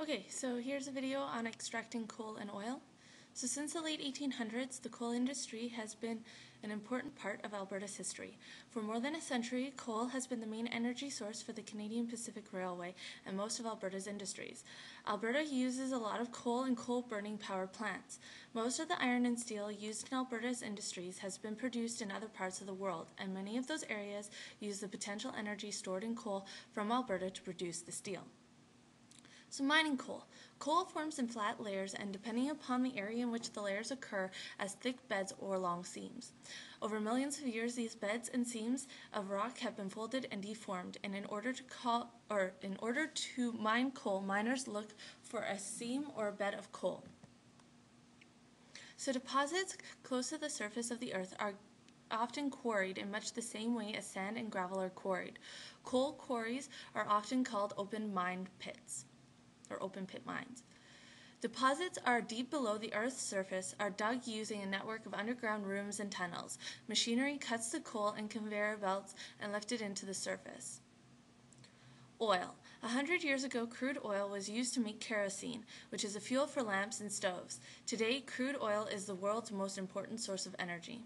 Okay, so here's a video on extracting coal and oil. So since the late 1800s, the coal industry has been an important part of Alberta's history. For more than a century, coal has been the main energy source for the Canadian Pacific Railway and most of Alberta's industries. Alberta uses a lot of coal and coal-burning power plants. Most of the iron and steel used in Alberta's industries has been produced in other parts of the world, and many of those areas use the potential energy stored in coal from Alberta to produce the steel. So mining coal. Coal forms in flat layers and, depending upon the area in which the layers occur, as thick beds or long seams. Over millions of years, these beds and seams of rock have been folded and deformed, and in order to mine coal, miners look for a seam or a bed of coal. So deposits close to the surface of the earth are often quarried in much the same way as sand and gravel are quarried. Coal quarries are often called open pit mines. Deposits are deep below the Earth's surface, are dug using a network of underground rooms and tunnels. Machinery cuts the coal and conveyor belts and lifts it into the surface. Oil. 100 years ago, crude oil was used to make kerosene, which is a fuel for lamps and stoves. Today, crude oil is the world's most important source of energy.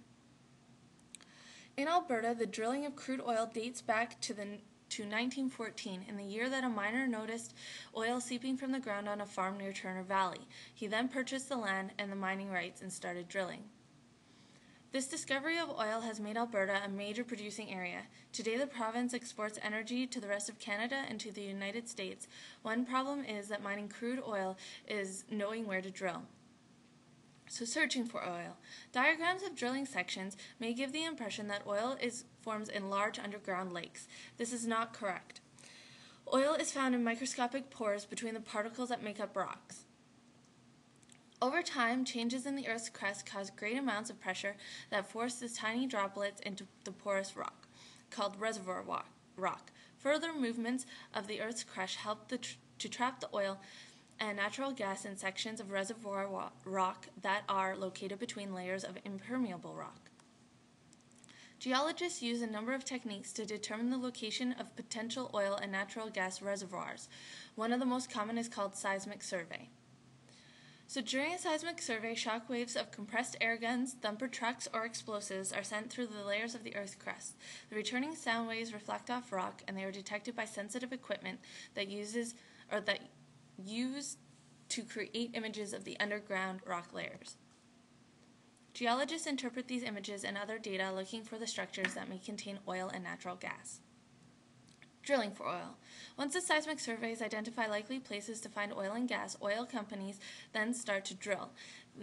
In Alberta, the drilling of crude oil dates back to 1914, in the year that a miner noticed oil seeping from the ground on a farm near Turner Valley. He then purchased the land and the mining rights and started drilling. This discovery of oil has made Alberta a major producing area. Today, the province exports energy to the rest of Canada and to the United States. One problem is that mining crude oil is knowing where to drill. So searching for oil. Diagrams of drilling sections may give the impression that oil forms in large underground lakes. This is not correct. Oil is found in microscopic pores between the particles that make up rocks. Over time, changes in the Earth's crust cause great amounts of pressure that force the tiny droplets into the porous rock, called reservoir rock. Further movements of the Earth's crust help to trap the oil and natural gas in sections of reservoir rock that are located between layers of impermeable rock. Geologists use a number of techniques to determine the location of potential oil and natural gas reservoirs. One of the most common is called seismic survey. So during a seismic survey, shock waves of compressed air guns, thumper trucks, or explosives are sent through the layers of the Earth's crust. The returning sound waves reflect off rock, and they are detected by sensitive equipment that used to create images of the underground rock layers. Geologists interpret these images and other data looking for the structures that may contain oil and natural gas. Drilling for oil. Once the seismic surveys identify likely places to find oil and gas, oil companies then start to drill.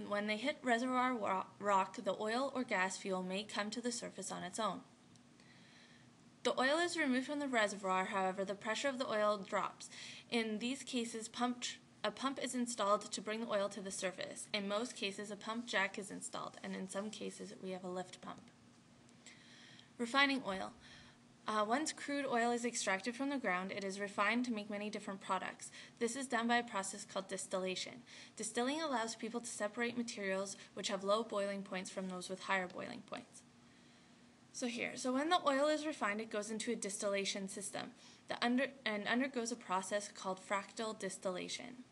When they hit reservoir rock, the oil or gas fuel may come to the surface on its own. The oil is removed from the reservoir, however, the pressure of the oil drops. In these cases, a pump is installed to bring the oil to the surface. In most cases, a pump jack is installed, and in some cases, we have a lift pump. Refining oil. Once crude oil is extracted from the ground, it is refined to make many different products. This is done by a process called distillation. Distilling allows people to separate materials which have low boiling points from those with higher boiling points. So when the oil is refined, it goes into a distillation system and undergoes a process called fractal distillation.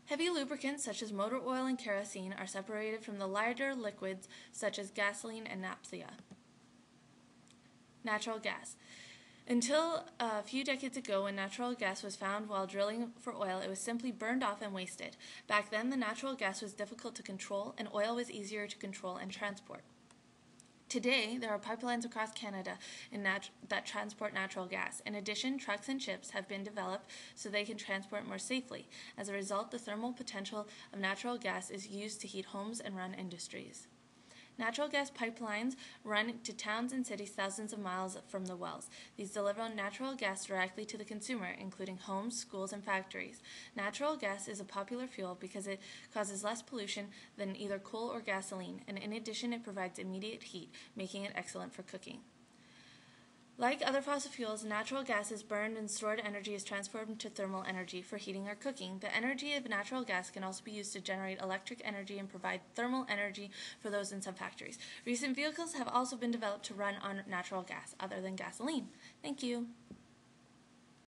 Heavy lubricants such as motor oil and kerosene are separated from the lighter liquids such as gasoline and naphtha. Natural gas. Until a few decades ago, when natural gas was found while drilling for oil, it was simply burned off and wasted. Back then, the natural gas was difficult to control, and oil was easier to control and transport. Today, there are pipelines across Canada that transport natural gas. In addition, trucks and ships have been developed so they can transport more safely. As a result, the thermal potential of natural gas is used to heat homes and run industries. Natural gas pipelines run to towns and cities thousands of miles from the wells. These deliver natural gas directly to the consumer, including homes, schools, and factories. Natural gas is a popular fuel because it causes less pollution than either coal or gasoline, and in addition, it provides immediate heat, making it excellent for cooking. Like other fossil fuels, natural gas is burned and stored energy is transformed to thermal energy for heating or cooking. The energy of natural gas can also be used to generate electric energy and provide thermal energy for those in some factories. Recent vehicles have also been developed to run on natural gas, other than gasoline. Thank you.